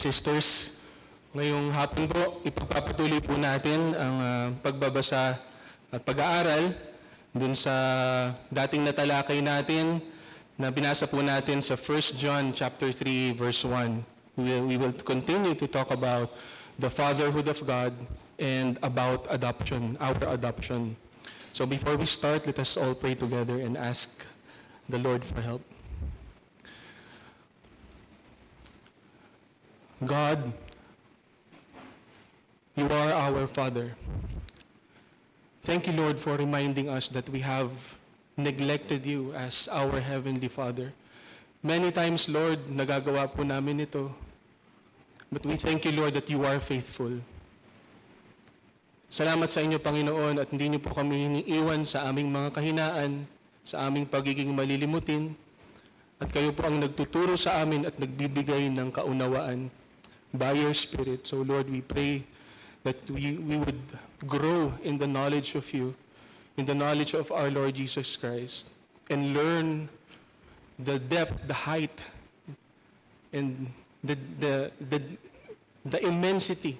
Sisters, ngayong hapon po, ipagpapatuloy po natin ang pagbabasa at pag-aaral dun sa dating natalakay natin na binasa po natin sa 1 John chapter 3 verse 1. We will continue to talk about the fatherhood of God and about adoption, our adoption. So before we start, let us all pray together and ask the Lord for help. God, you are our Father. Thank you, Lord, for reminding us that we have neglected you as our Heavenly Father. Many times, Lord, nagagawa po namin ito. But we thank you, Lord, that you are faithful. Salamat sa inyo, Panginoon, at hindi niyo po kami iniiwan sa aming mga kahinaan, sa aming pagiging malilimutin, at kayo po ang nagtuturo sa amin at nagbibigay ng kaunawaan by your Spirit. So Lord, we pray that we would grow in the knowledge of you, in the knowledge of our Lord Jesus Christ, and learn the depth, the height, and the immensity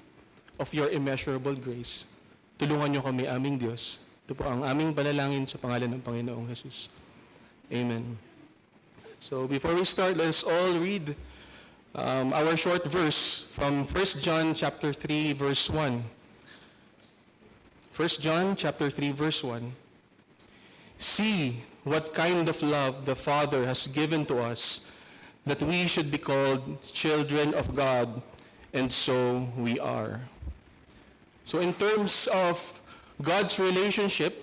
of your immeasurable grace. Tulungan niyo kami, aming Diyos. Ito po ang aming panalangin sa pangalan ng Panginoong Jesus. Amen. So before we start, let us all read our short verse from 1 John chapter 3 verse 1. 1 John chapter 3 verse 1. See what kind of love the Father has given to us, that we should be called children of God, and so we are. So in terms of God's relationship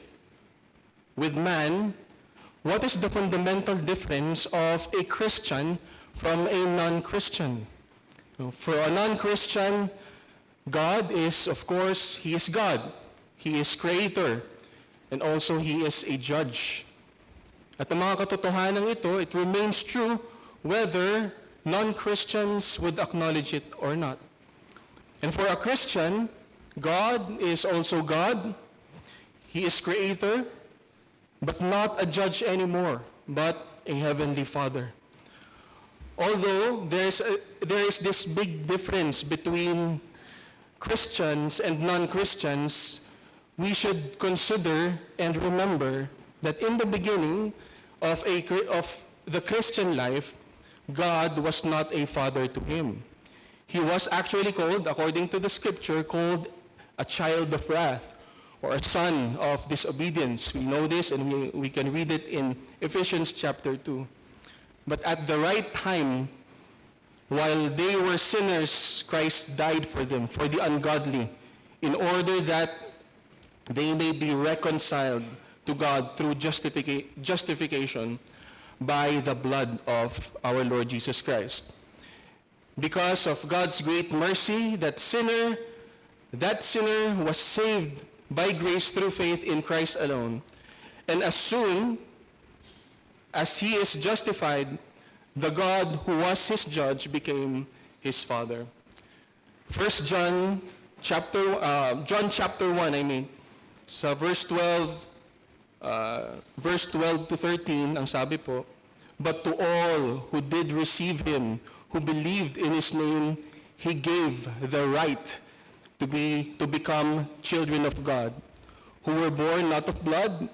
with man, what is the fundamental difference of a Christian from a non-Christian? For a non-Christian, God is, of course, He is God. He is Creator. And also, He is a Judge. At ang mga katotohanan ito, it remains true whether non-Christians would acknowledge it or not. And for a Christian, God is also God. He is Creator, but not a Judge anymore, but a Heavenly Father. Although there is this big difference between Christians and non-Christians, we should consider and remember that in the beginning of the Christian life, God was not a father to him. He was actually called, according to the scripture, called a child of wrath, or a son of disobedience. We know this, and we can read it in Ephesians chapter 2. But at the right time, while they were sinners, Christ died for them, for the ungodly, in order that they may be reconciled to God through justification by the blood of our Lord Jesus Christ. Because of God's great mercy, that sinner was saved by grace through faith in Christ alone. And as soon as he is justified, the God who was his judge became his father. John chapter 1, sa verse 12 to 13, ang sabi po, but to all who did receive him, who believed in his name, he gave the right to become children of God, who were born not of blood,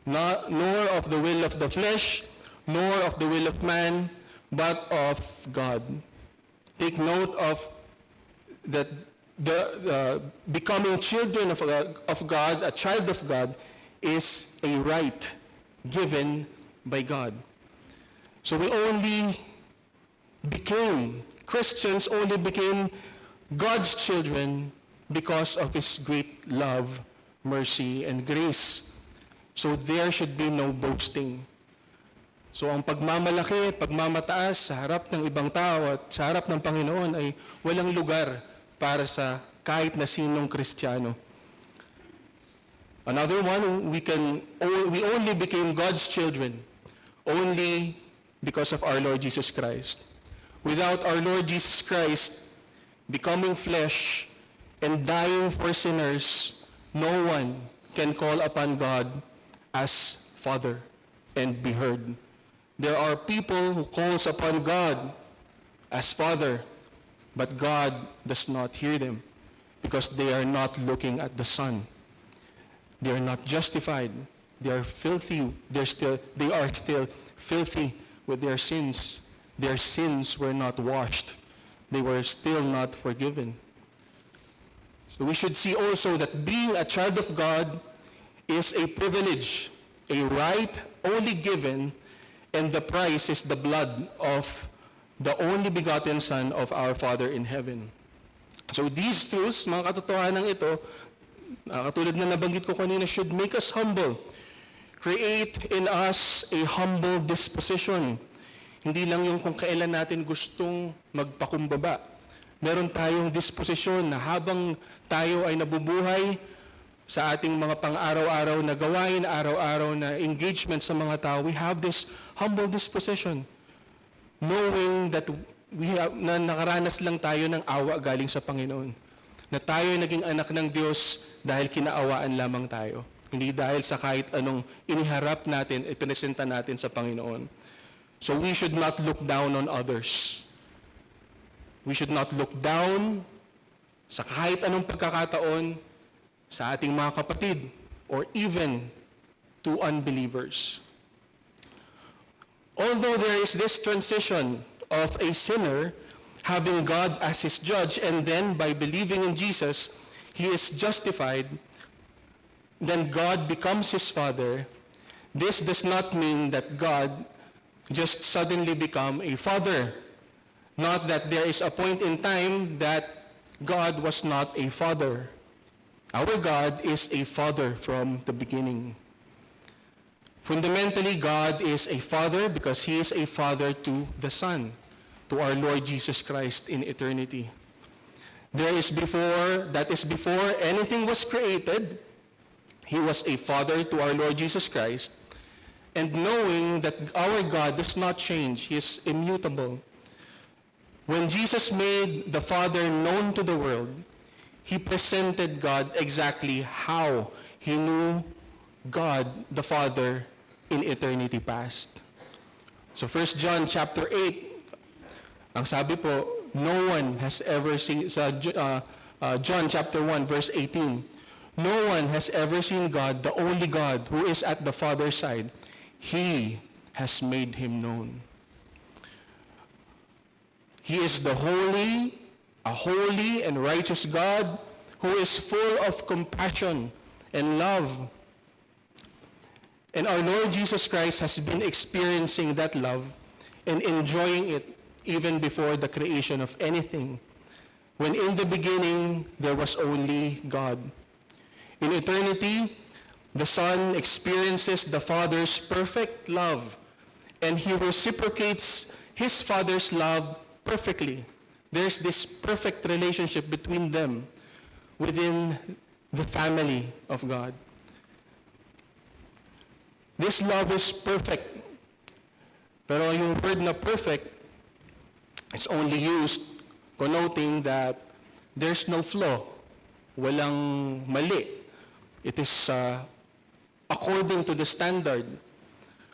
nor of the will of the flesh, nor of the will of man, but of God. Take note of that the becoming children of God, a child of God, is a right given by God. So Christians only became God's children because of His great love, mercy, and grace. So there should be no boasting. So ang pagmamalaki, pagmamataas sa harap ng ibang tao at sa harap ng Panginoon ay walang lugar para sa kahit na sinong Kristiyano. Another one, we only became God's children only because of our Lord Jesus Christ. Without our Lord Jesus Christ becoming flesh and dying for sinners, no one can call upon God as Father and be heard. There are people who calls upon God as Father, But God does not hear them because they are not looking at the Son. They are not justified. They are filthy. They are still filthy with their sins. Their sins were not washed. They were still not forgiven. So we should see also that being a child of God is a privilege, a right only given, and the price is the blood of the only begotten Son of our Father in heaven. So these truths, mga katotohanan ito, katulad na nabanggit ko kanina, should make us humble. Create in us a humble disposition. Hindi lang yung kung kailan natin gustong magpakumbaba. Meron tayong disposisyon na habang tayo ay nabubuhay sa ating mga pang-araw-araw na gawain, araw-araw na engagement sa mga tao, we have this humble disposition. Knowing that na nakaranas lang tayo ng awa galing sa Panginoon. Na tayo naging anak ng Diyos dahil kinaawaan lamang tayo. Hindi dahil sa kahit anong iniharap natin, ipinesenta natin sa Panginoon. So we should not look down on others. We should not look down sa kahit anong pagkakataon sa ating mga kapatid or even to unbelievers. Although there is this transition of a sinner having God as his judge, and then by believing in Jesus, he is justified, then God becomes his father, this does not mean that God just suddenly become a father. Not that there is a point in time that God was not a father. Our God is a father from the beginning. Fundamentally, God is a father because he is a father to the Son, to our Lord Jesus Christ in eternity. That is before anything was created, he was a father to our Lord Jesus Christ. And knowing that our God does not change, he is immutable. When Jesus made the Father known to the world, he presented God exactly how he knew God the Father in eternity past. So 1 John chapter 8, ang sabi po, no one has ever seen, sa John chapter 1 verse 18, no one has ever seen God, the only God who is at the Father's side. He has made him known. He is a holy and righteous God who is full of compassion and love. And our Lord Jesus Christ has been experiencing that love and enjoying it even before the creation of anything. When in the beginning, there was only God. In eternity, the Son experiences the Father's perfect love, and he reciprocates his Father's love perfectly. There's this perfect relationship between them within the family of God. This love is perfect. Pero yung word na perfect is only used connoting that there's no flaw. Walang mali. It is according to the standard.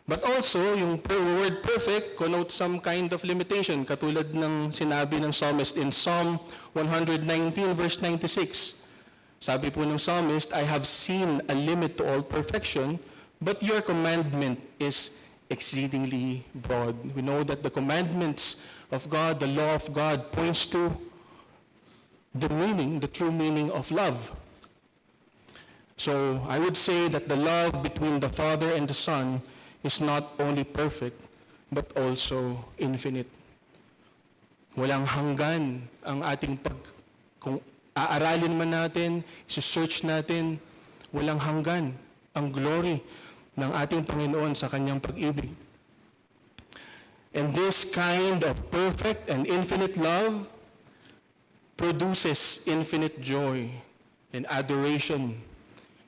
But also, yung word perfect connotes some kind of limitation, katulad ng sinabi ng psalmist in Psalm 119 verse 96. Sabi po ng psalmist, I have seen a limit to all perfection, but your commandment is exceedingly broad. We know that the commandments of God, the law of God, points to the true meaning of love. So, I would say that the love between the Father and the Son is not only perfect, but also infinite. Walang hanggan ang ating kung aaralin man natin, search natin, walang hanggan ang glory ng ating Panginoon sa kanyang pag-ibig. And this kind of perfect and infinite love produces infinite joy and adoration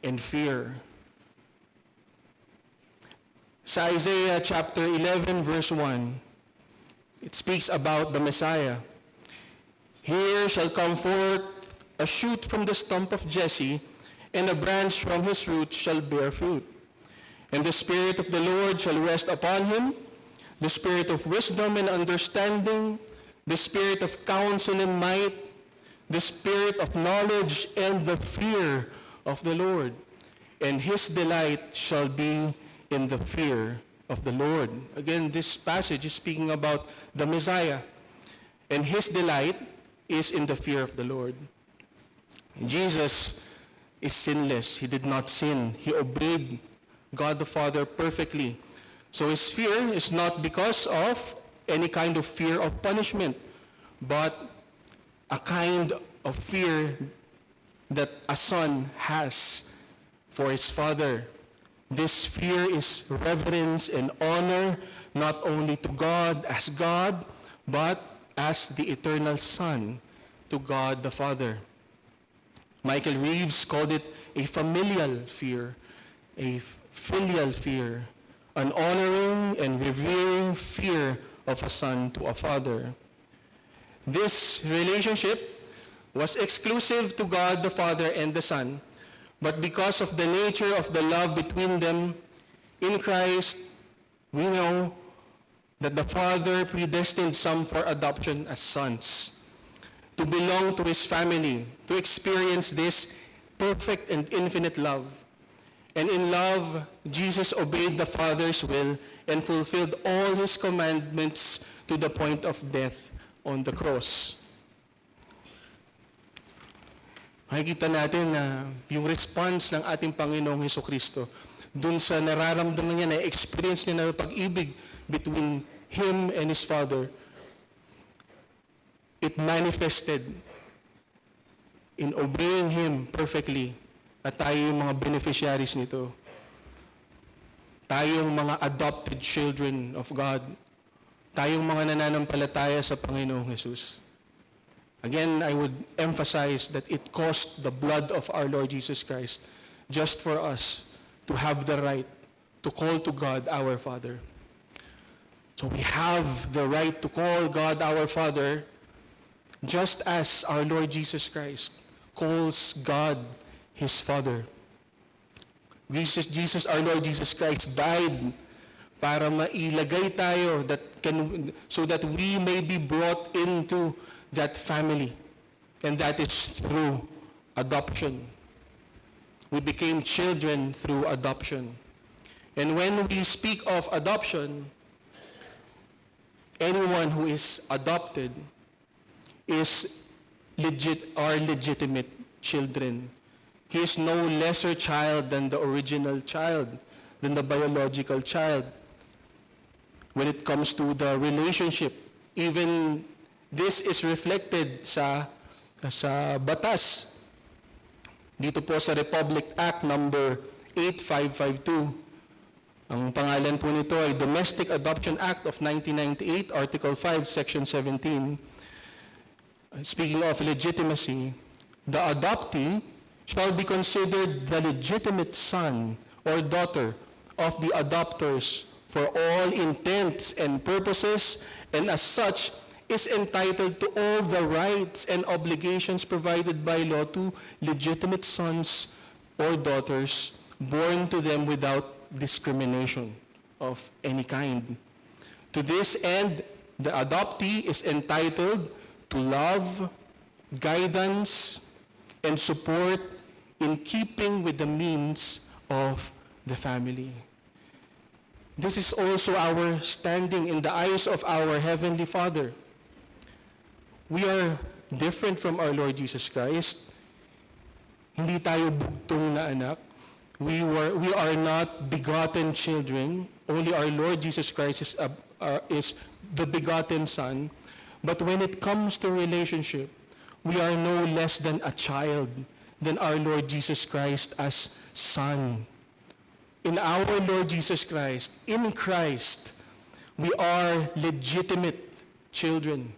and fear. Sa Isaiah chapter 11 verse 1, it speaks about the Messiah. Here shall come forth a shoot from the stump of Jesse, and a branch from his roots shall bear fruit. And the Spirit of the Lord shall rest upon him, the Spirit of wisdom and understanding, the spirit of counsel and might, the spirit of knowledge and the fear of the Lord. And his delight shall be in the fear of the Lord. Again, this passage is speaking about the Messiah. And his delight is in the fear of the Lord. Jesus is sinless. He did not sin. He obeyed God the Father perfectly. So his fear is not because of any kind of fear of punishment, but a kind of fear that a son has for his father. This fear is reverence and honor not only to God as God, but as the eternal Son to God the Father. Michael Reeves called it a familial fear, a filial fear, an honoring and revering fear of a son to a father. This relationship was exclusive to God the Father and the Son, but because of the nature of the love between them in Christ, we know that the Father predestined some for adoption as sons, to belong to his family, to experience this perfect and infinite love. And in love, Jesus obeyed the Father's will and fulfilled all his commandments to the point of death on the cross. Makikita natin na yung response ng ating Panginoong Hesukristo dun sa nararamdaman niya, na experience niya na pag-ibig between him and his Father, it manifested in obeying him perfectly. At tayo yung mga beneficiaries nito. Tayong mga adopted children of God. Tayong mga nananampalataya sa Panginoong Jesus. Again, I would emphasize that it cost the blood of our Lord Jesus Christ just for us to have the right to call to God our Father. So we have the right to call God our Father just as our Lord Jesus Christ calls God his Father. Jesus, our Lord Jesus Christ died para mailagay tayo so that we may be brought into that family. And that is through adoption. We became children through adoption. And when we speak of adoption, anyone who is adopted is legitimate children. He is no lesser child than the original child, than the biological child. When it comes to the relationship, even this is reflected sa batas. Dito po sa Republic Act number 8552. Ang pangalan po nito ay Domestic Adoption Act of 1998, Article 5, Section 17. Speaking of legitimacy, the adoptee shall be considered the legitimate son or daughter of the adopters for all intents and purposes, and as such is entitled to all the rights and obligations provided by law to legitimate sons or daughters born to them without discrimination of any kind. To this end, the adoptee is entitled to love, guidance, and support in keeping with the means of the family. This is also our standing in the eyes of our Heavenly Father. We are different from our Lord Jesus Christ. Hindi tayo bugtong na anak. We are not begotten children. Only our Lord Jesus Christ is the begotten Son. But when it comes to relationship, we are no less than a child than our Lord Jesus Christ as Son. In our Lord Jesus Christ, in Christ, we are legitimate children.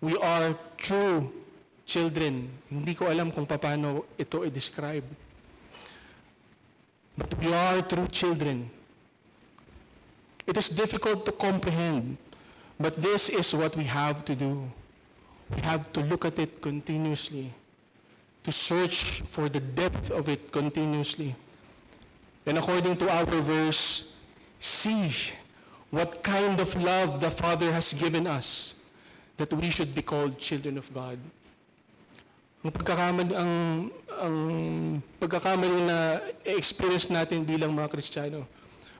We are true children. Hindi ko alam kung paano ito i-describe. But we are true children. It is difficult to comprehend, but this is what we have to do. We have to look at it continuously, to search for the depth of it continuously. And according to our verse, see what kind of love the Father has given us, that we should be called children of God. Ang pagkakamali na experience natin bilang mga Kristiyano,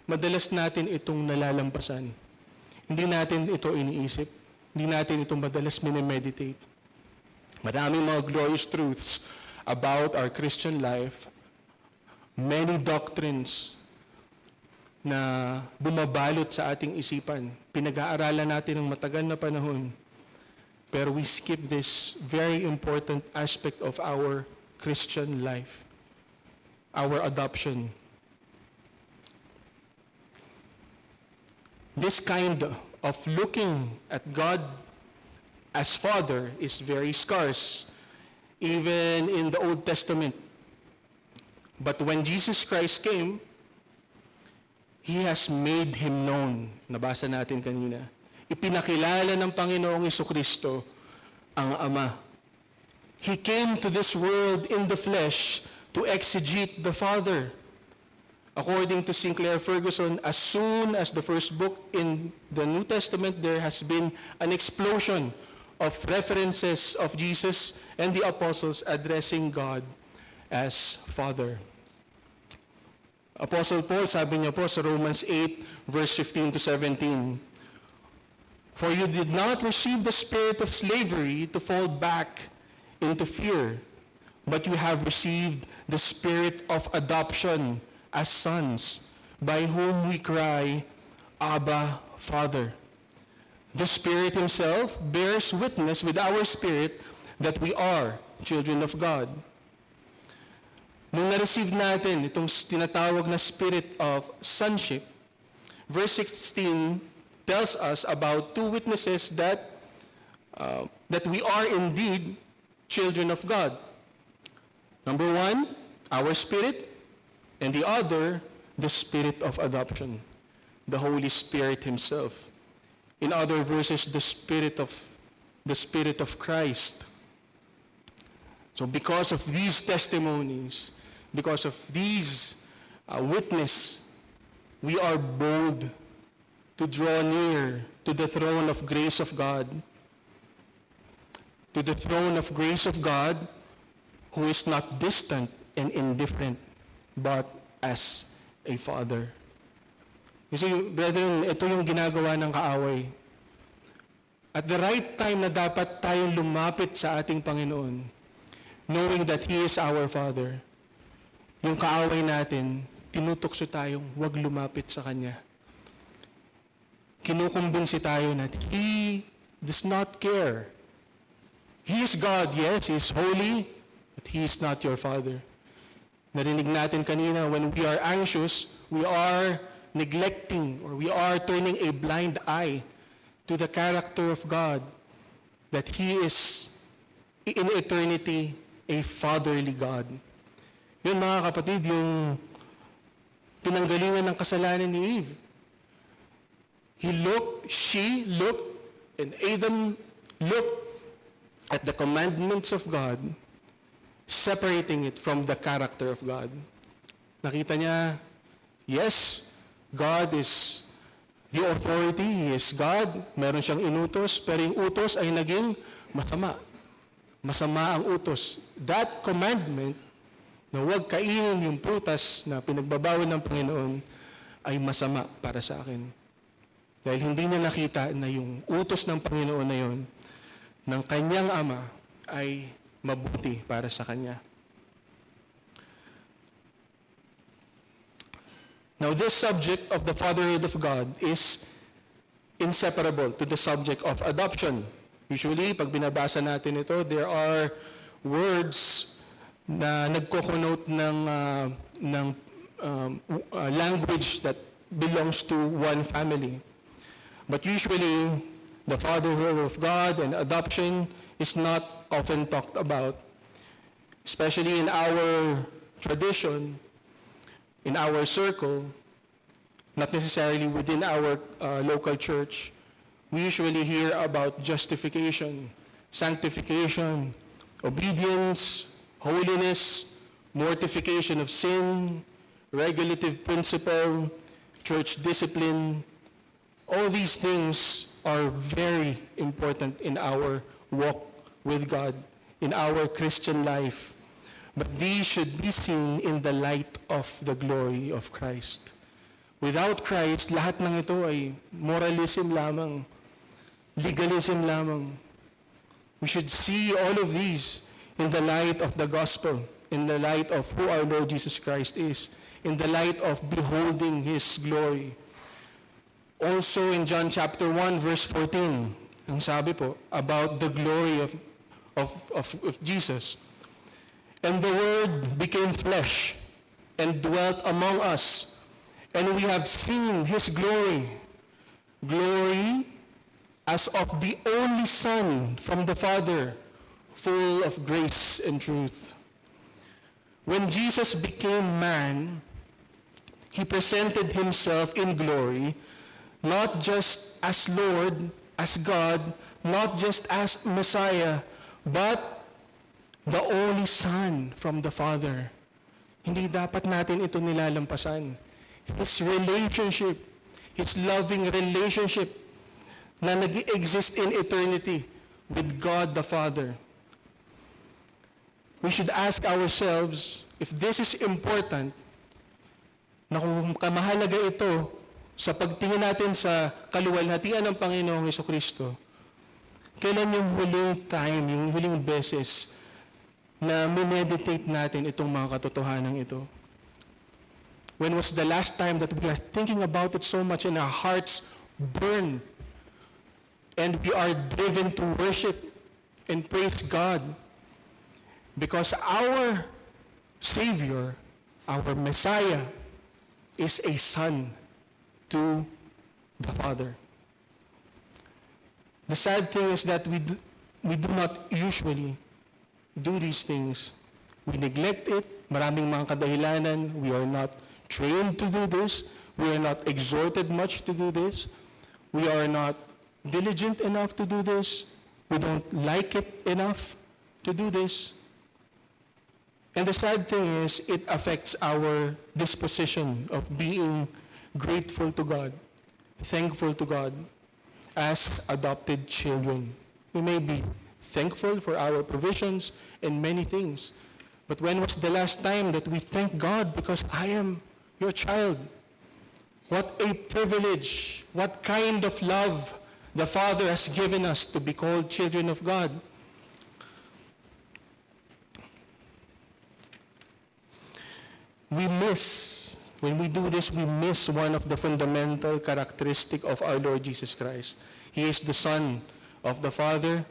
madalas natin itong nalalampasan. Hindi natin ito iniisip. Hindi natin ito madalas minimeditate. Maraming mga glorious truths about our Christian life, many doctrines na bumabalot sa ating isipan. Pinag-aaralan natin ng matagal na panahon. Pero we skip this very important aspect of our Christian life, our adoption. This kind of looking at God as Father is very scarce, even in the Old Testament. But when Jesus Christ came, He has made Him known. Nabasa natin kanina. Ipinakilala ng Panginoong Jesucristo ang Ama. He came to this world in the flesh to exegete the Father. According to Sinclair Ferguson, as soon as the first book in the New Testament, there has been an explosion of references of Jesus and the apostles addressing God as Father. Apostle Paul, sabi niya po sa Romans 8, verse 15 to 17, "For you did not receive the spirit of slavery to fall back into fear, but you have received the spirit of adoption as sons, by whom we cry, Abba, Father. The Spirit Himself bears witness with our spirit that we are children of God." Nung na-receive natin itong tinatawag na spirit of sonship, verse 16 tells us about two witnesses that we are indeed children of God. Number one, our spirit, and the other, the spirit of adoption, the Holy Spirit Himself. In other verses, the spirit of Christ. So because of these testimonies, because of these witness, we are bold to draw near to the throne of grace of God, to the throne of grace of God, who is not distant and indifferent, but as a Father. You see, brethren, ito yung ginagawa ng kaaway. At the right time na dapat tayong lumapit sa ating Panginoon, knowing that He is our Father, yung kaaway natin, tinutukso tayong huwag lumapit sa Kanya. Kinukumbinsi tayo na He does not care. He is God, yes, He is holy, but He is not your Father. Narinig natin kanina, when we are anxious, we are neglecting or we are turning a blind eye to the character of God, that He is in eternity a fatherly God. Yun mga kapatid, yung pinanggalingan ng kasalanan ni Eve. She looked, and Adam looked at the commandments of God, separating it from the character of God. Nakita niya, yes, God is the authority, He is God, meron siyang inutos, pero yung utos ay naging masama. Masama ang utos. That commandment, na huwag kainin yung prutas na pinagbabawal ng Panginoon, ay masama para sa akin. Dahil hindi niya nakita na yung utos ng Panginoon na yun, ng kanyang Ama, ay mabuti para sa kanya. Now, this subject of the fatherhood of God is inseparable to the subject of adoption. Usually, pag binabasa natin ito, there are words na nagko-connote ng language that belongs to one family. But usually, the fatherhood of God and adoption is not often talked about, especially in our tradition, in our circle, not necessarily within our local church. We usually hear about justification, sanctification, obedience, holiness, mortification of sin, regulative principle, church discipline, All these things are very important in our walk with God, in our Christian life. But these should be seen in the light of the glory of Christ. Without Christ, lahat ng ito ay moralism lamang, legalism lamang. We should see all of these in the light of the gospel, in the light of who our Lord Jesus Christ is, in the light of beholding His glory. Also in John chapter 1 verse 14, ang sabi po about the glory of Jesus. And the Word became flesh and dwelt among us, and we have seen His glory, glory as of the only Son from the Father, full of grace and truth. When Jesus became man, He presented Himself in glory, not just as Lord, as God, not just as Messiah, but the only Son from the Father. Hindi dapat natin ito nilalampasan. His relationship, His loving relationship na nag-exist in eternity with God the Father. We should ask ourselves if this is important, na kung kamahalaga ito sa pagtingin natin sa kaluwalhatian ng Panginoong Jesucristo, kailan yung huling time, yung huling beses na meditate natin itong mga katotohanan ito? When was the last time that we are thinking about it so much and our hearts burn and we are driven to worship and praise God? Because our Savior, our Messiah, is a Son to the Father. The sad thing is that we do not usually do these things. We neglect it. Maraming mga kadahilanan. We are not trained to do this. We are not exhorted much to do this. We are not diligent enough to do this. We don't like it enough to do this. And the sad thing is, it affects our disposition of being grateful to God, thankful to God as adopted children. We may be thankful for our provisions and many things. But when was the last time that we thank God because I am your child? What a privilege, what kind of love the Father has given us to be called children of God. When we do this, we miss one of the fundamental characteristic of our Lord Jesus Christ. He is the Son of the Father.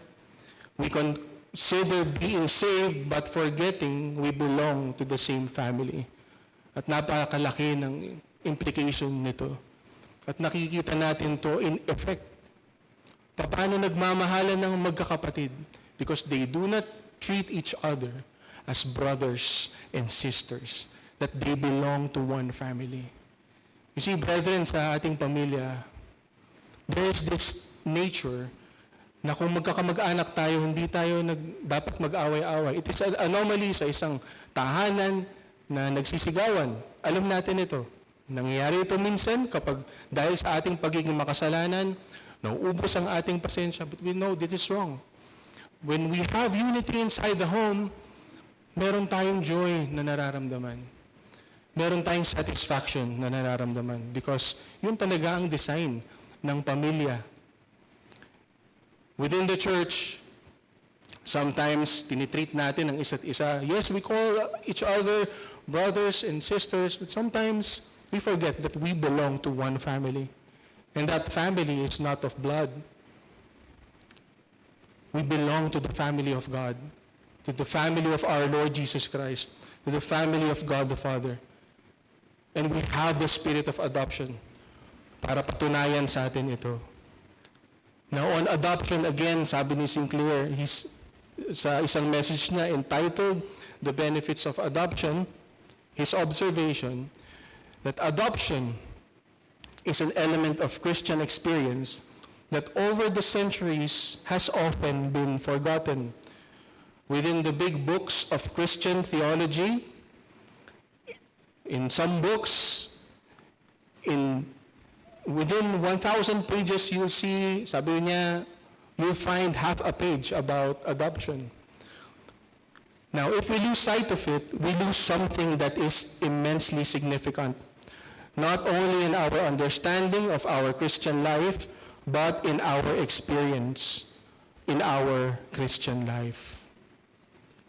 We consider being saved but forgetting we belong to the same family. At napakalaki ng implication nito. At nakikita natin to in effect. Paano nagmamahalan ng magkakapatid? Because they do not treat each other as brothers and sisters, that they belong to one family. You see, brethren, sa ating pamilya, there is this nature na kung magkakamag-anak tayo, hindi tayo dapat mag-away-away. It is an anomaly sa isang tahanan na nagsisigawan. Alam natin ito. Nangyayari ito minsan kapag dahil sa ating pagiging makasalanan, nauubos ang ating pasensya, but we know this is wrong. When we have unity inside the home, meron tayong joy na nararamdaman. Meron tayong satisfaction na nararamdaman because yun talaga ang design ng pamilya. Within the church, sometimes tinitreat natin ang isa't isa. Yes, we call each other brothers and sisters, but sometimes we forget that we belong to one family. And that family is not of blood. We belong to the family of God, to the family of our Lord Jesus Christ, to the family of God the Father. And we have the spirit of adoption para patunayan sa atin ito. Now on adoption, again, sabi ni Sinclair, sa isang message niya entitled The Benefits of Adoption, his observation that adoption is an element of Christian experience that over the centuries has often been forgotten. Within the big books of Christian theology, in some books, in within 1,000 pages, you'll see, sabi niya, you'll find half a page about adoption. Now, if we lose sight of it, we lose something that is immensely significant, not only in our understanding of our Christian life, but in our experience in our Christian life.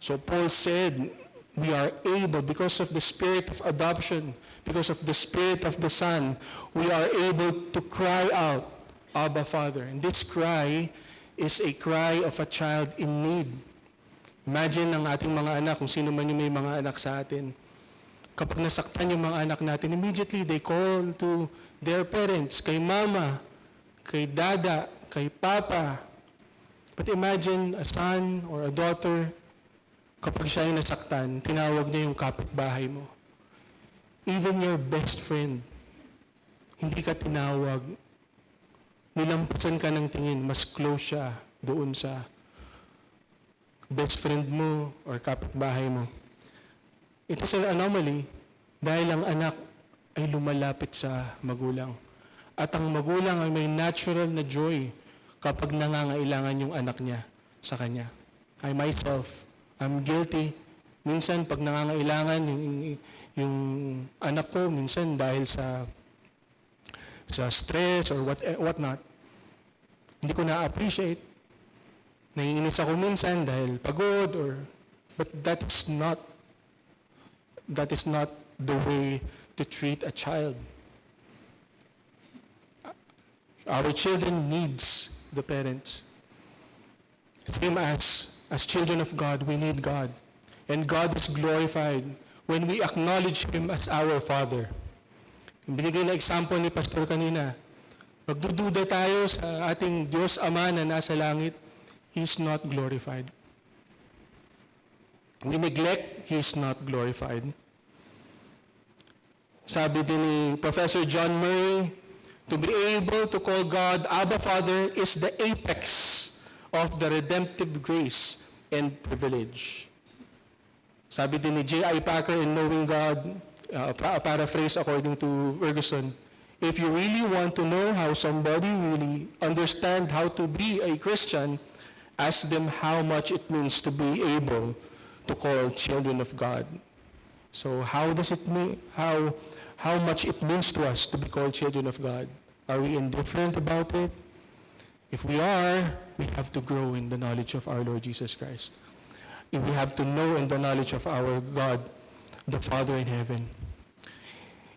So Paul said, we are able, because of the spirit of adoption, because of the spirit of the Son, we are able to cry out, Abba, Father. And this cry is a cry of a child in need. Imagine ang ating mga anak, kung sino man yung may mga anak sa atin. Kapag nasaktan yung mga anak natin, immediately they call to their parents, kay mama, kay dada, kay papa. But imagine a son or a daughter, kapag siya ay nasaktan, tinawag niya yung kapitbahay mo. Even your best friend, hindi ka tinawag. Nilampasan ka ng tingin, mas close siya doon sa best friend mo or kapitbahay mo. It is an anomaly dahil ang anak ay lumalapit sa magulang. At ang magulang ay may natural na joy kapag nangangailangan yung anak niya sa kanya. I myself, I'm guilty. Minsan, pag nangangailangan yung anak ko, minsan dahil sa stress or what not, hindi ko na-appreciate. Naiinis ako minsan dahil pagod but that is not the way to treat a child. Our children needs the parents. Same as children of God, we need God. And God is glorified when we acknowledge Him as our Father. Binigay na example ni Pastor kanina. Magdududa tayo sa ating Diyos Ama na nasa langit, He is not glorified. We neglect, He is not glorified. Sabi din ni Professor John Murray, to be able to call God Abba Father is the apex of the redemptive grace and privilege. Sabi din ni J.I. Packer in Knowing God, a paraphrase according to Ferguson, if you really want to know how somebody really understand how to be a Christian, ask them how much it means to be able to call children of God. So how does it mean, how much it means to us to be called children of God? Are we indifferent about it? If we are, we have to grow in the knowledge of our Lord Jesus Christ. If we have to know in the knowledge of our God, the Father in heaven.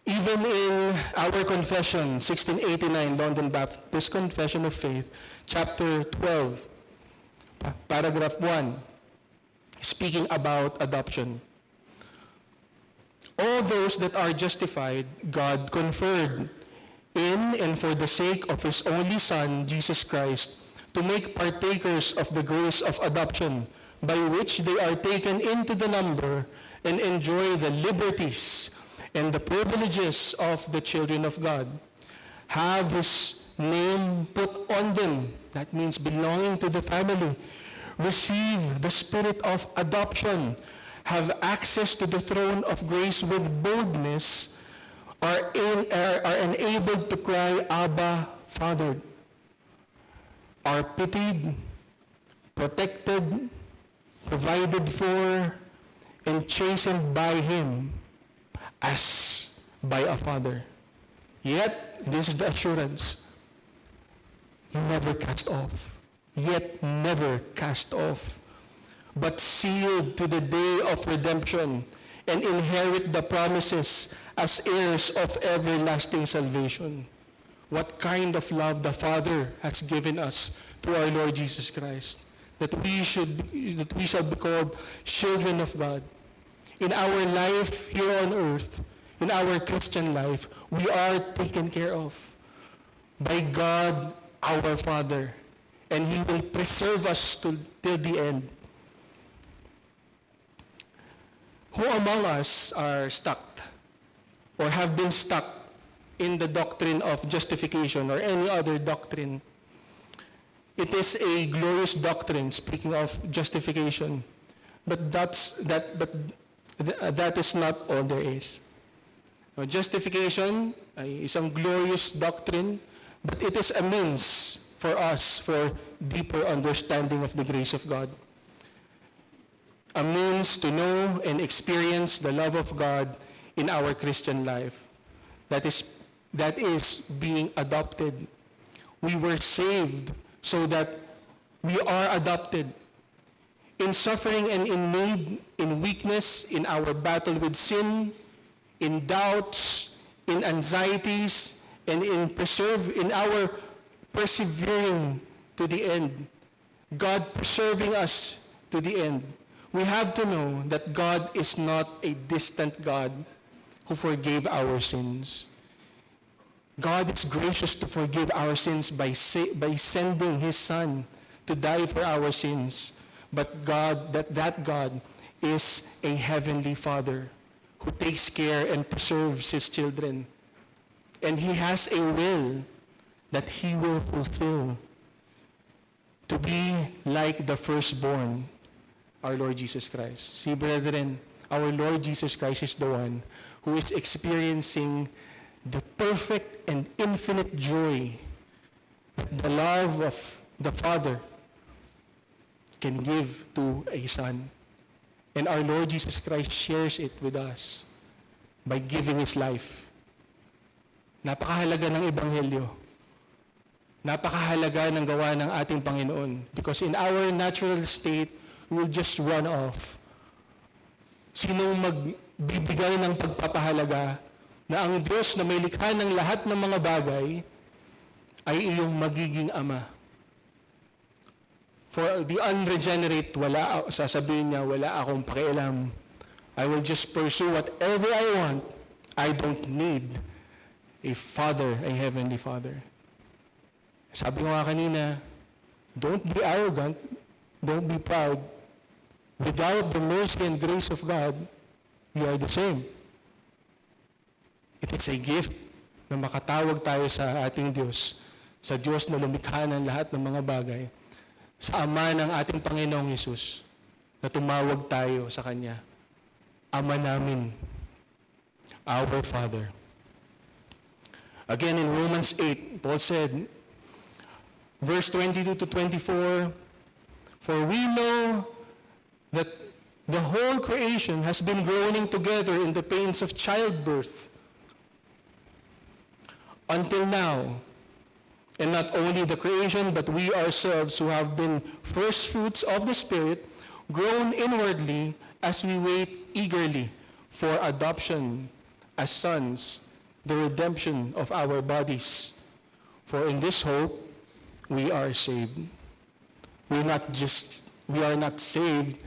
Even in our confession, 1689, London Baptist Confession of Faith, chapter 12, paragraph 1, speaking about adoption. All those that are justified, God conferred in and for the sake of His only Son, Jesus Christ, to make partakers of the grace of adoption, by which they are taken into the number and enjoy the liberties and the privileges of the children of God. Have His name put on them, that means belonging to the family. Receive the spirit of adoption, have access to the throne of grace with boldness, are enabled to cry, Abba, Father, are pitied, protected, provided for, and chastened by Him as by a father. Yet, this is the assurance, never cast off, yet never cast off, but sealed to the day of redemption, and inherit the promises as heirs of everlasting salvation. What kind of love the Father has given us to our Lord Jesus Christ, that we shall be called children of God. In our life here on earth, in our Christian life, we are taken care of by God our Father, and He will preserve us till the end. Who among us are stuck or have been stuck in the doctrine of justification or any other doctrine? It is a glorious doctrine, speaking of justification, but that is not all there is. Justification ay isang glorious doctrine, but it is a means for us for deeper understanding of the grace of God. A means to know and experience the love of God in our Christian life. That is being adopted. We were saved so that we are adopted. In suffering and in need, in weakness, in our battle with sin, in doubts, in anxieties, and in our persevering to the end. God preserving us to the end. We have to know that God is not a distant God who forgave our sins. God is gracious to forgive our sins by sending His Son to die for our sins. But that God is a heavenly Father who takes care and preserves His children. And He has a will that He will fulfill to be like the firstborn, our Lord Jesus Christ. See, brethren, our Lord Jesus Christ is the one who is experiencing the perfect and infinite joy that the love of the Father can give to a Son. And our Lord Jesus Christ shares it with us by giving His life. Napakahalaga ng Ebanghelyo. Napakahalaga ng gawa ng ating Panginoon. Because in our natural state, we will just run off. Sinong magbibigay ng pagpapahalaga na ang Diyos na may likha ng lahat ng mga bagay ay iyong magiging Ama? For the unregenerate, sasabihin niya, wala akong pakialam. I will just pursue whatever I want. I don't need a Father, a Heavenly Father. Sabi ko nga kanina, don't be arrogant, don't be proud. Without the mercy and grace of God, we are the same. It is a gift na makatawag tayo sa ating Diyos, sa Diyos na lumikha ng lahat ng mga bagay, sa Ama ng ating Panginoong Hesus, na tumawag tayo sa Kanya, Ama namin, our Father. Again, in Romans 8, Paul said, verse 22 to 24, for we know that the whole creation has been groaning together in the pains of childbirth until now. And not only the creation, but we ourselves who have been first fruits of the Spirit, groan inwardly as we wait eagerly for adoption as sons, the redemption of our bodies. For in this hope, we are saved. We are not saved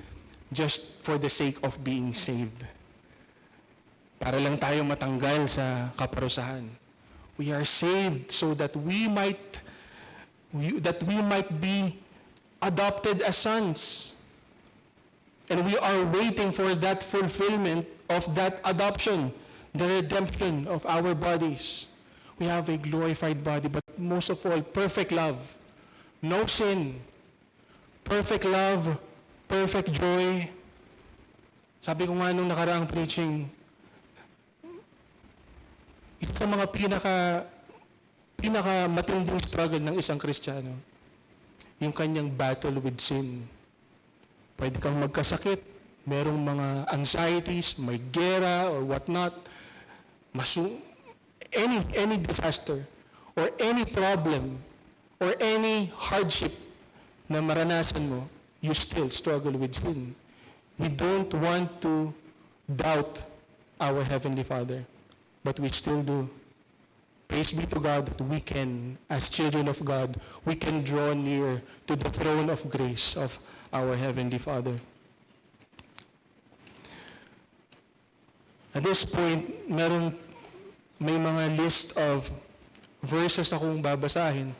just for the sake of being saved. Para lang tayo matanggal sa kaparusahan. We are saved so that we might be adopted as sons. And we are waiting for that fulfillment of that adoption, the redemption of our bodies. We have a glorified body, but most of all, perfect love. No sin. Perfect love, perfect joy. Sabi ko nga nung nakaraang preaching, ito sa mga pinaka matinding struggle ng isang Kristiyano, yung kanyang battle with sin. Pwede kang magkasakit, merong mga anxieties, may gera or whatnot, any disaster, or any problem, or any hardship na maranasan mo, you still struggle with sin. We don't want to doubt our Heavenly Father, but we still do. Praise be to God that we can, as children of God, we can draw near to the throne of grace of our Heavenly Father. At this point, may mga list of verses akong babasahin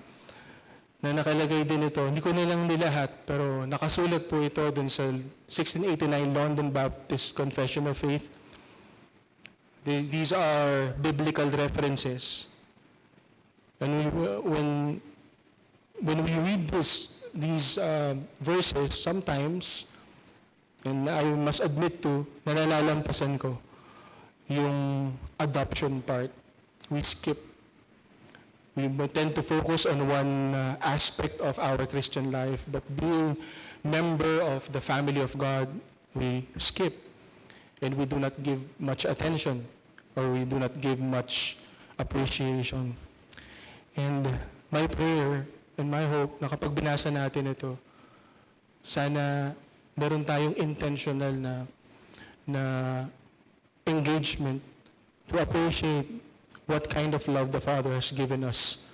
na nakalagay din ito. Hindi ko nilang nilahat, pero nakasulat po ito dun sa 1689 London Baptist Confession of Faith. These are biblical references. And when we read these verses, sometimes, and I must admit to, nalalampasan ko yung adoption part. We skip. We tend to focus on one aspect of our Christian life, but being member of the family of God, we skip. And we do not give much attention, or we do not give much appreciation. And my prayer and my hope na kapag binasa natin ito, sana meron tayong intentional na engagement to appreciate what kind of love the Father has given us.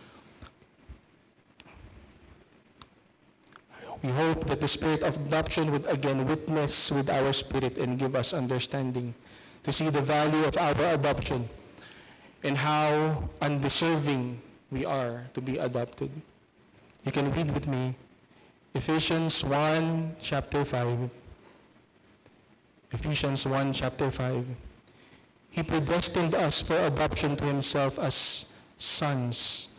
We hope that the spirit of adoption would again witness with our spirit and give us understanding to see the value of our adoption and how undeserving we are to be adopted. You can read with me Ephesians 1, chapter 5. Ephesians 1, chapter 5. He predestined us for adoption to himself as sons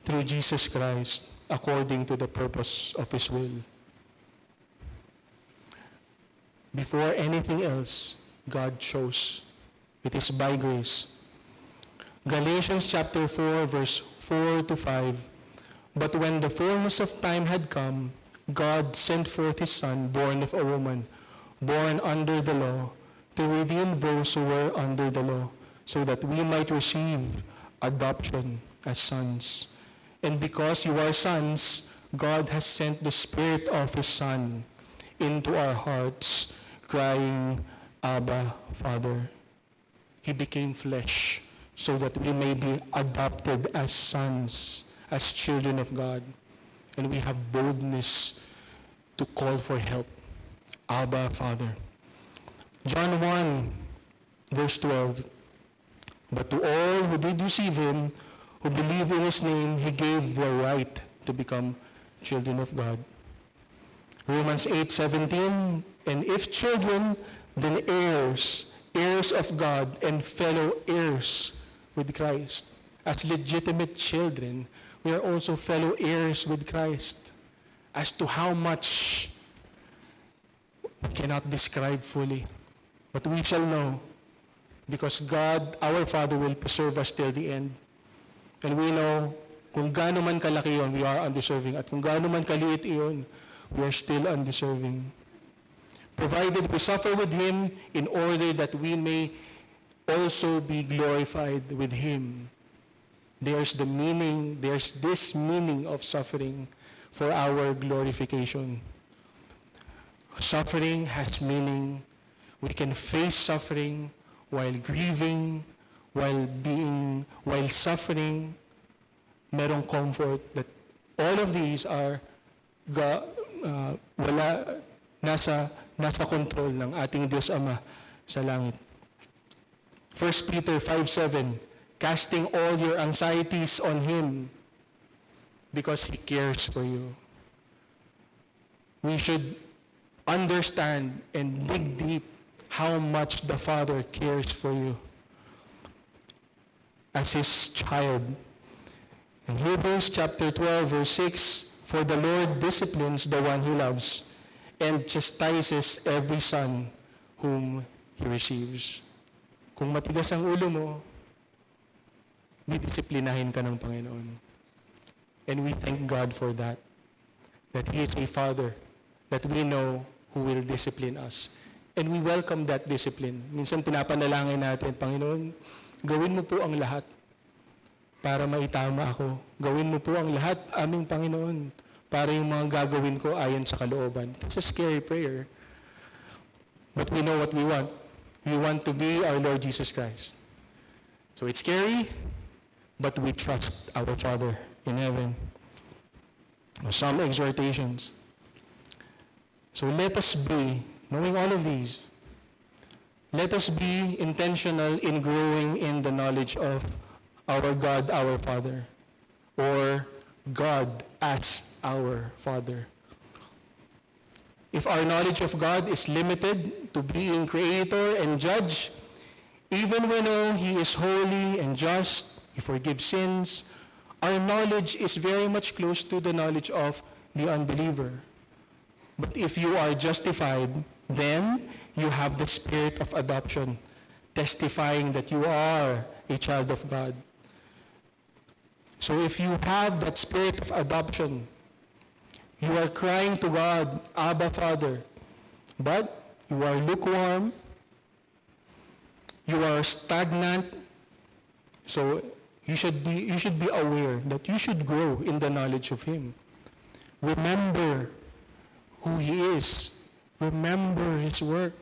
through Jesus Christ, according to the purpose of his will. Before anything else, God chose. It is by grace. Galatians chapter 4, verse 4 to 5. But when the fullness of time had come, God sent forth his Son, born of a woman, born under the law, to redeem those who were under the law, so that we might receive adoption as sons. And because you are sons, God has sent the Spirit of his Son into our hearts, crying, Abba, Father. He became flesh so that we may be adopted as sons, as children of God. And we have boldness to call for help. Abba, Father. John 1, verse 12. But to all who did receive him, who believe in his name, he gave the right to become children of God. Romans 8:17, and if children, then heirs, heirs of God and fellow heirs with Christ. As legitimate children, we are also fellow heirs with Christ. As to how much, we cannot describe fully. But we shall know, because God, our Father, will preserve us till the end. And we know, kung gaano man kalaki yun, we are undeserving. At kung gaano man kaliit iyon, we are still undeserving. Provided we suffer with him in order that we may also be glorified with him. There's this meaning of suffering for our glorification. Suffering has meaning. We can face suffering while grieving, while suffering. Merong comfort that all of these are nasa control ng ating Diyos Ama sa langit. 1 Peter 5:7, casting all your anxieties on him because he cares for you. We should understand and dig deep how much the Father cares for you as his child. In Hebrews chapter 12, verse 6, for the Lord disciplines the one he loves and chastises every son whom he receives. Kung matigas ang ulo mo, didisiplinahin ka ng Panginoon. And we thank God for that. That he is a Father, that we know who will discipline us. And we welcome that discipline. Minsan pinapanalangin natin, Panginoon, gawin mo po ang lahat para maitama ako. Gawin mo po ang lahat, aming Panginoon, para yung mga gagawin ko ayon sa kalooban. It's a scary prayer. But we know what we want. We want to be our Lord Jesus Christ. So it's scary, but we trust our Father in heaven. Some exhortations. So let us be, knowing all of these, let us be intentional in growing in the knowledge of our God, our Father, or God as our Father. If our knowledge of God is limited to being creator and judge, even when he is holy and just, he forgives sins, our knowledge is very much close to the knowledge of the unbeliever. But if you are justified, then you have the spirit of adoption testifying that you are a child of God. So if you have that spirit of adoption, you are crying to God, Abba, Father, but you are lukewarm, you are stagnant, so you should be aware that you should grow in the knowledge of Him. Remember who He is. Remember His work.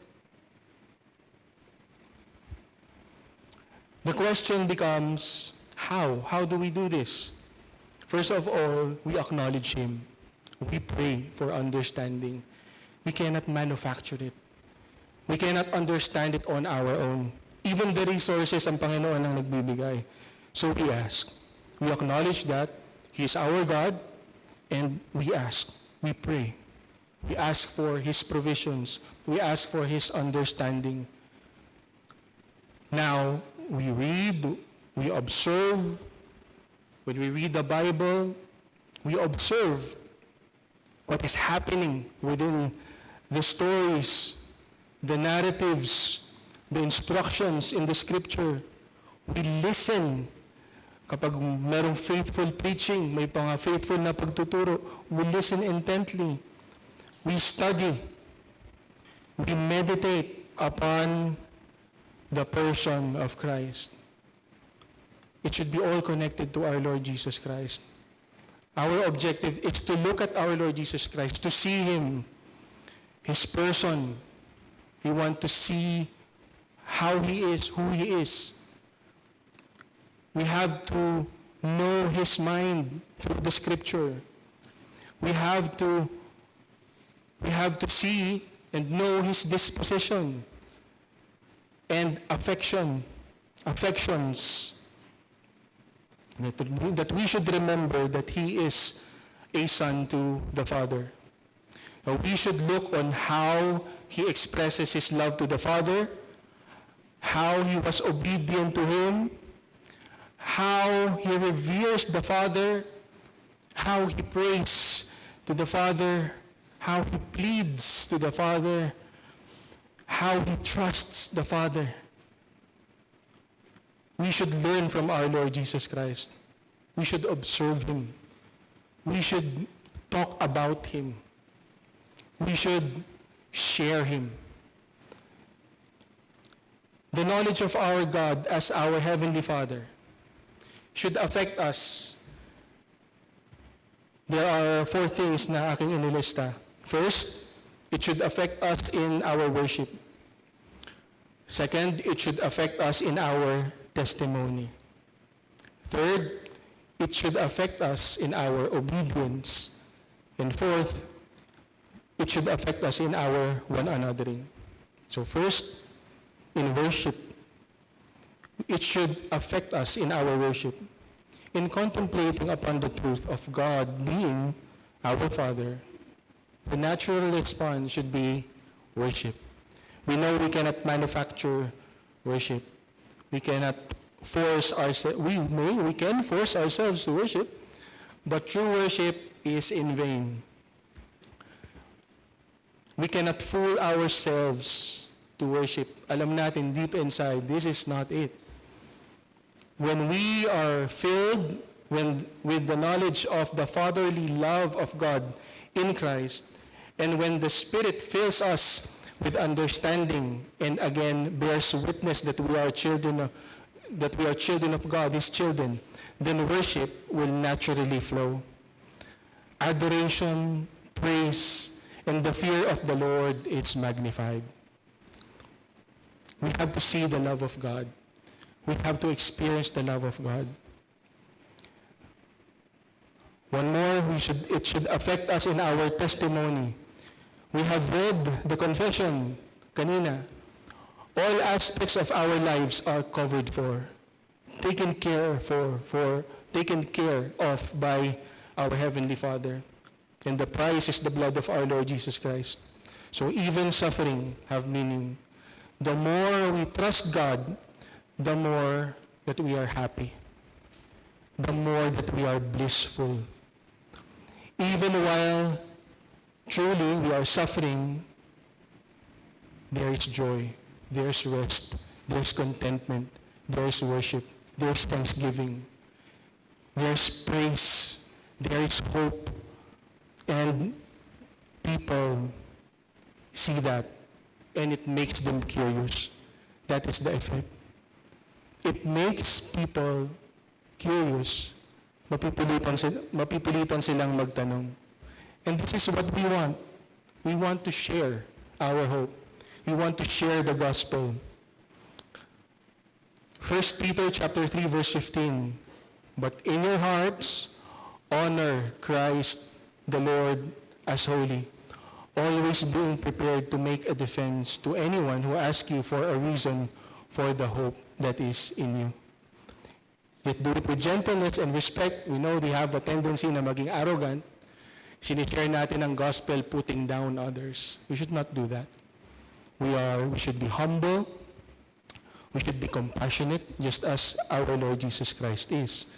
The question becomes, how? How do we do this? First of all, we acknowledge Him. We pray for understanding. We cannot manufacture it. We cannot understand it on our own. Even the resources ang Panginoon ang nagbibigay. So we ask. We acknowledge that He is our God, and we ask. We pray. We ask for His provisions. We ask for His understanding. Now, we read, we observe. When we read the Bible, we observe what is happening within the stories, the narratives, the instructions in the Scripture. We listen. Kapag merong faithful preaching, may mga faithful na pagtuturo, we listen intently. We study. We meditate upon the person of Christ. It should be all connected to our Lord Jesus Christ. Our objective is to look at our Lord Jesus Christ, to see Him, His person. We want to see how He is, who He is. We have to know His mind through the Scripture. We have to see and know His disposition and affections. That we should remember that He is a son to the Father. We should look on how He expresses His love to the Father, how He was obedient to Him, how He reveres the Father, how He prays to the Father, how He pleads to the Father, how He trusts the Father. We should learn from our Lord Jesus Christ. We should observe Him. We should talk about Him. We should share Him. The knowledge of our God as our Heavenly Father should affect us. There are 4 things na aking inilista. First, it should affect us in our worship. Second, it should affect us in our testimony. Third, it should affect us in our obedience. And fourth, it should affect us in our one anothering. So first, in worship, it should affect us in our worship. In contemplating upon the truth of God being our Father, the natural response should be worship. We know we cannot manufacture worship. We cannot force ourselves. We can force ourselves to worship, but true worship is in vain. We cannot fool ourselves to worship. Alam natin deep inside, this is not it. When we are filled with the knowledge of the fatherly love of God in Christ, and when the Spirit fills us with understanding and again bears witness that we are children of God, His children, then worship will naturally flow. Adoration, praise, and the fear of the Lord is magnified. We have to see the love of God. We have to experience the love of God. One more, it should affect us in our testimony. We have read the confession kanina. All aspects of our lives are covered for, taken care of by our Heavenly Father. And the price is the blood of our Lord Jesus Christ. So even suffering have meaning. The more we trust God, the more that we are happy. The more that we are blissful. Even while truly we are suffering, there is joy, there is rest, there's contentment, there's worship, there's thanksgiving, there's praise, there's hope, and people see that, and it makes them curious. That is the effect. It makes people curious. Mapipilitan silang magtanong. And this is what we want. We want to share our hope. We want to share the gospel. 1 Peter chapter 3, verse 15. But in your hearts, honor Christ the Lord as holy, always being prepared to make a defense to anyone who asks you for a reason for the hope that is in you. Yet do it with gentleness and respect. We know they have a tendency na maging arrogant. Sinishare natin ang gospel putting down others. We should not do that. We should be humble. We should be compassionate, just as our Lord Jesus Christ is.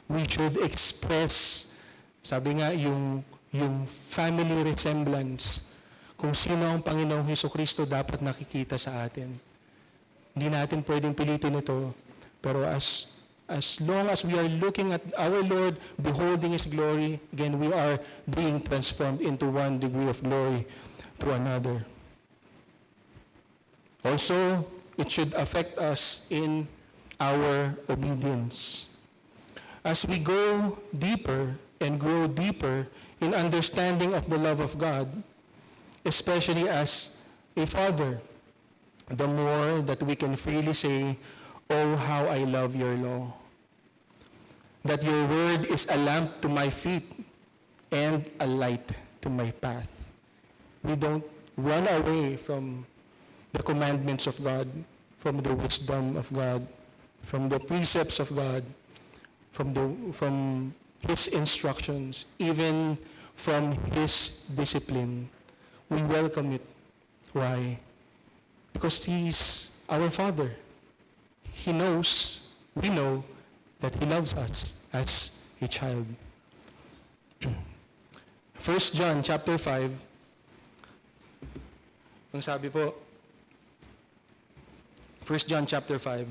We should express, sabi nga, yung family resemblance. Kung sino ang Panginoong Hesukristo dapat nakikita sa atin. Hindi natin pwedeng pilitin ito, pero as long as we are looking at our Lord, beholding His glory, again, we are being transformed into one degree of glory to another. Also, it should affect us in our obedience. As we go deeper and grow deeper in understanding of the love of God, especially as a father, the more that we can freely say, "Oh, how I love your law." That your word is a lamp to my feet and a light to my path. We don't run away from the commandments of God, from the wisdom of God, from the precepts of God, from His instructions, even from His discipline. We welcome it. Why? Because He's our Father. He knows, we know, that He loves us as a child. 1 John chapter 5, ang sabi po, 1 John chapter 5,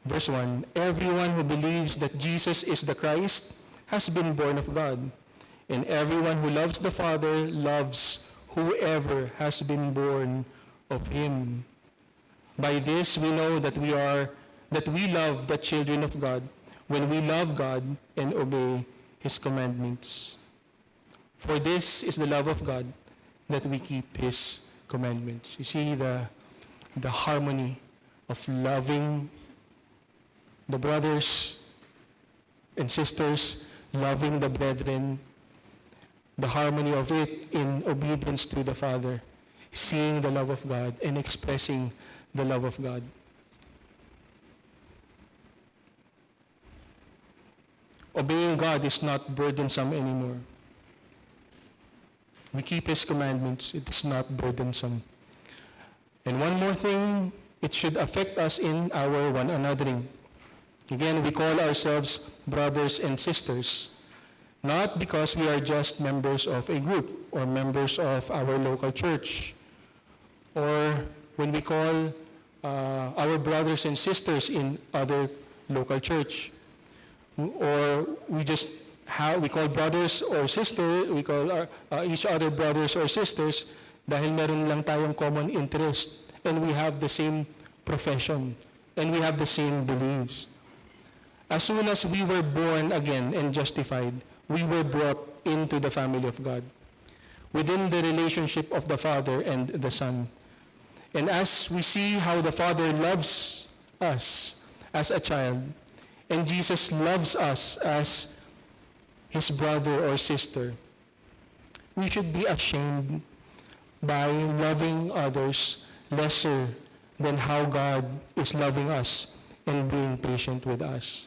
verse 1, everyone who believes that Jesus is the Christ has been born of God, and everyone who loves the Father loves whoever has been born of Him. By this we know that we love the children of God, when we love God and obey His commandments. For this is the love of God, that we keep His commandments. You see the harmony of loving the brothers and sisters, loving the brethren, the harmony of it in obedience to the Father, seeing the love of God and expressing the love of God. Obeying God is not burdensome anymore. We keep His commandments. It is not burdensome. And one more thing, it should affect us in our one anothering. Again, we call ourselves brothers and sisters, not because we are just members of a group or members of our local church, or when we call our brothers and sisters in other local church, or we call brothers or sisters, we call each other brothers or sisters dahil meron lang tayong common interest and we have the same profession and we have the same beliefs. As soon as we were born again and justified, we were brought into the family of God, within the relationship of the Father and the Son. And as we see how the Father loves us as a child, and Jesus loves us as His brother or sister, we should be ashamed by loving others lesser than how God is loving us and being patient with us.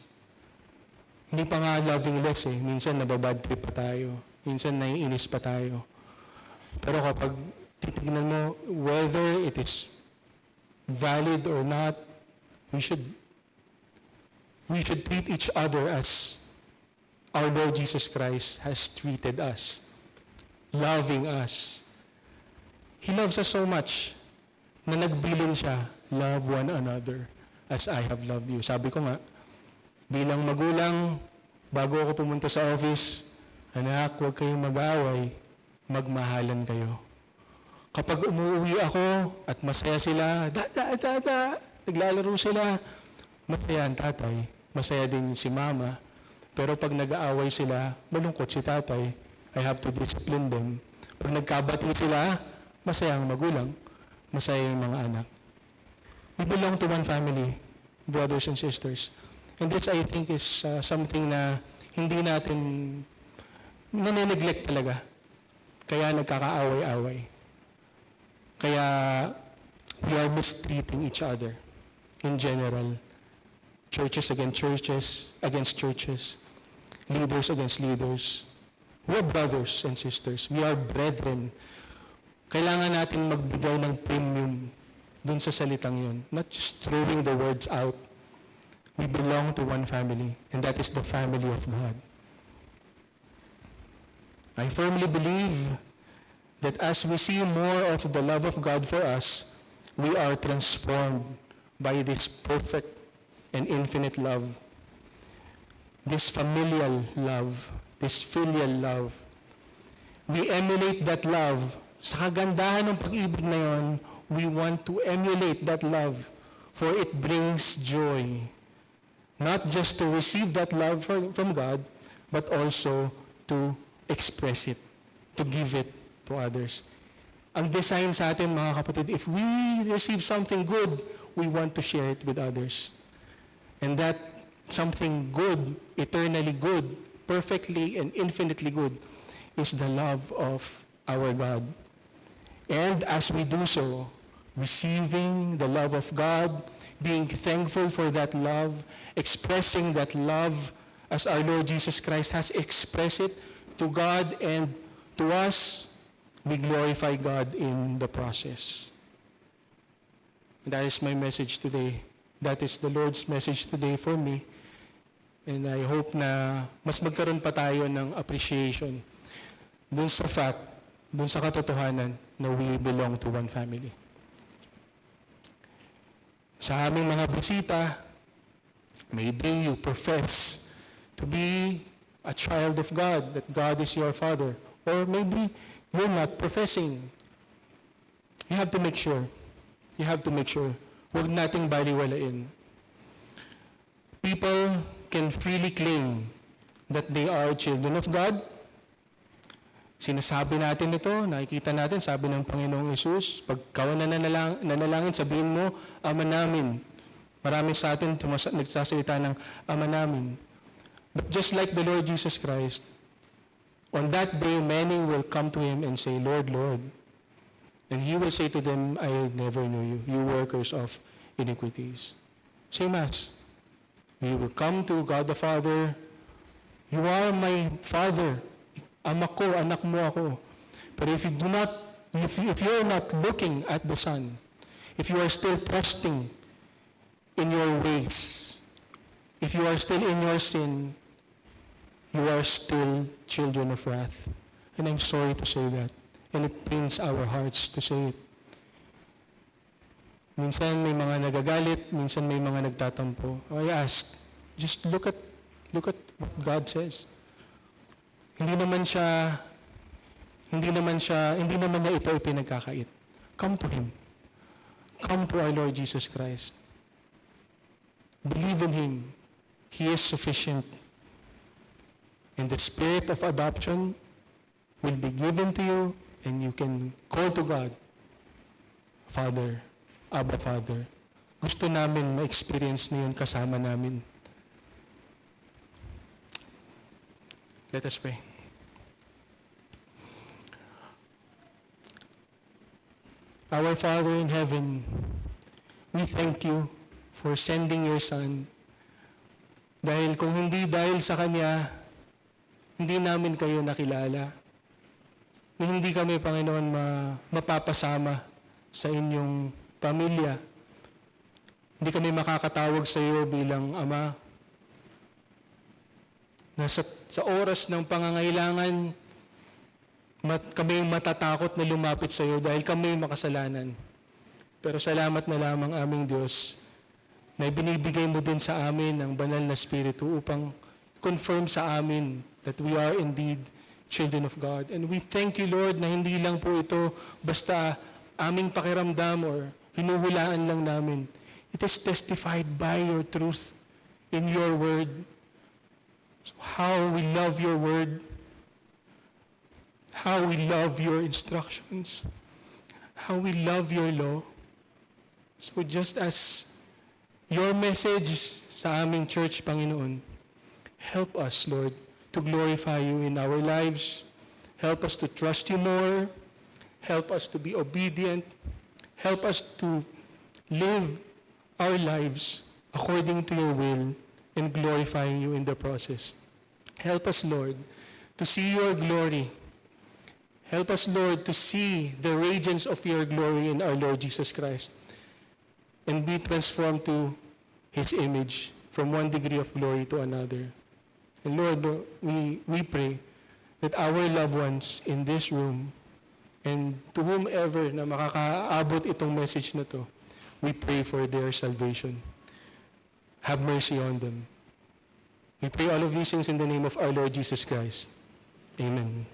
Hindi pa nga loving less eh. Minsan nababad trip pa tayo. Minsan naiinis pa tayo. Pero kapag titignan mo whether it is valid or not, we should treat each other as our Lord Jesus Christ has treated us, loving us. He loves us so much na nagbilin siya, love one another as I have loved you. Sabi ko nga, bilang magulang, bago ako pumunta sa office, anak, huwag kayong mag-aaway, magmahalan kayo. Kapag umuwi ako at masaya sila, naglalaro sila, masaya ang tatay, masaya din si mama. Pero pag nag-aaway sila, malungkot si tatay, I have to discipline them. Pag nagkabati sila, masaya ang magulang, masaya yung mga anak. We belong to one family, brothers and sisters. And this, I think, is something na hindi natin nane-neglect talaga. Kaya nagkakaaway-away. Kaya we are mistreating each other in general. Churches against churches, leaders against leaders. We are brothers and sisters. We are brethren. Kailangan natin magbigay ng premium dun sa salitang yun. Not just throwing the words out. We belong to one family, and that is the family of God. I firmly believe that as we see more of the love of God for us, we are transformed by this perfect and infinite love, this familial love, this filial love. We emulate that love. Sa kagandahan ng pag-ibig na yon, we want to emulate that love, for it brings joy. Not just to receive that love from God, but also to express it, to give it to others. Ang design sa atin, mga kapatid, if we receive something good, we want to share it with others. And that something good, eternally good, perfectly and infinitely good, is the love of our God. And as we do so, receiving the love of God, being thankful for that love, expressing that love as our Lord Jesus Christ has expressed it to God and to us, we glorify God in the process. That is my message today. That is the Lord's message today for me. And I hope na mas magkaroon pa tayo ng appreciation dun sa fact, dun sa katotohanan na we belong to one family. Sa aming mga bisita, maybe you profess to be a child of God, that God is your Father. Or maybe you're not professing. You have to make sure. You have to make sure. Huwag nating baliwalain. People can freely claim that they are children of God. Sinasabi natin ito, nakikita natin, sabi ng Panginoong Yesus, pag ikaw nanalangin, sabihin mo, Ama namin. Marami sa atin nagsasalita ng Ama namin. But just like the Lord Jesus Christ, on that day, many will come to Him and say, Lord, Lord. And He will say to them, I never knew you, you workers of iniquities. Same as, we will come to God the Father, you are my Father, Ama ko, anak mo ako. But if you're not looking at the Son, if you are still trusting in your ways, if you are still in your sin, you are still children of wrath. And I'm sorry to say that. And it pains our hearts to say it. Minsan may mga nagagalit, minsan may mga nagtatampo. I ask, just look at what God says. Hindi naman niya ito ipinagkakait. Come to Him. Come to our Lord Jesus Christ. Believe in Him. He is sufficient. And the spirit of adoption will be given to you, and you can call to God, Father, Abba Father. Gusto namin ma-experience niyon kasama namin. Let us pray. Our Father in heaven, we thank you for sending your Son. Dahil kung hindi dahil sa Kanya, hindi namin kayo nakilala. Na hindi kami, Panginoon, mapapasama sa inyong pamilya. Hindi kami makakatawag sa iyo bilang Ama. Na sa oras ng pangangailangan, kami matatakot na lumapit sa iyo dahil kami makasalanan. Pero salamat na lamang aming Diyos na binibigay mo din sa amin ang banal na Espiritu upang confirm sa amin that we are indeed children of God. And we thank you, Lord, na hindi lang po ito basta aming pakiramdam or hinuhulaan lang namin. It is testified by your truth in your word. So how we love your word. How we love your instructions. How we love your law. So just as your message sa aming church, Panginoon, help us, Lord, to glorify you in our lives. Help us to trust you more. Help us to be obedient. Help us to live our lives according to your will and glorifying you in the process. Help us, Lord, to see your glory. Help us, Lord, to see the radiance of your glory in our Lord Jesus Christ and be transformed to His image from one degree of glory to another. And Lord, we pray that our loved ones in this room and to whomever na makakaabot itong message na to, we pray for their salvation. Have mercy on them. We pray all of these things in the name of our Lord Jesus Christ. Amen.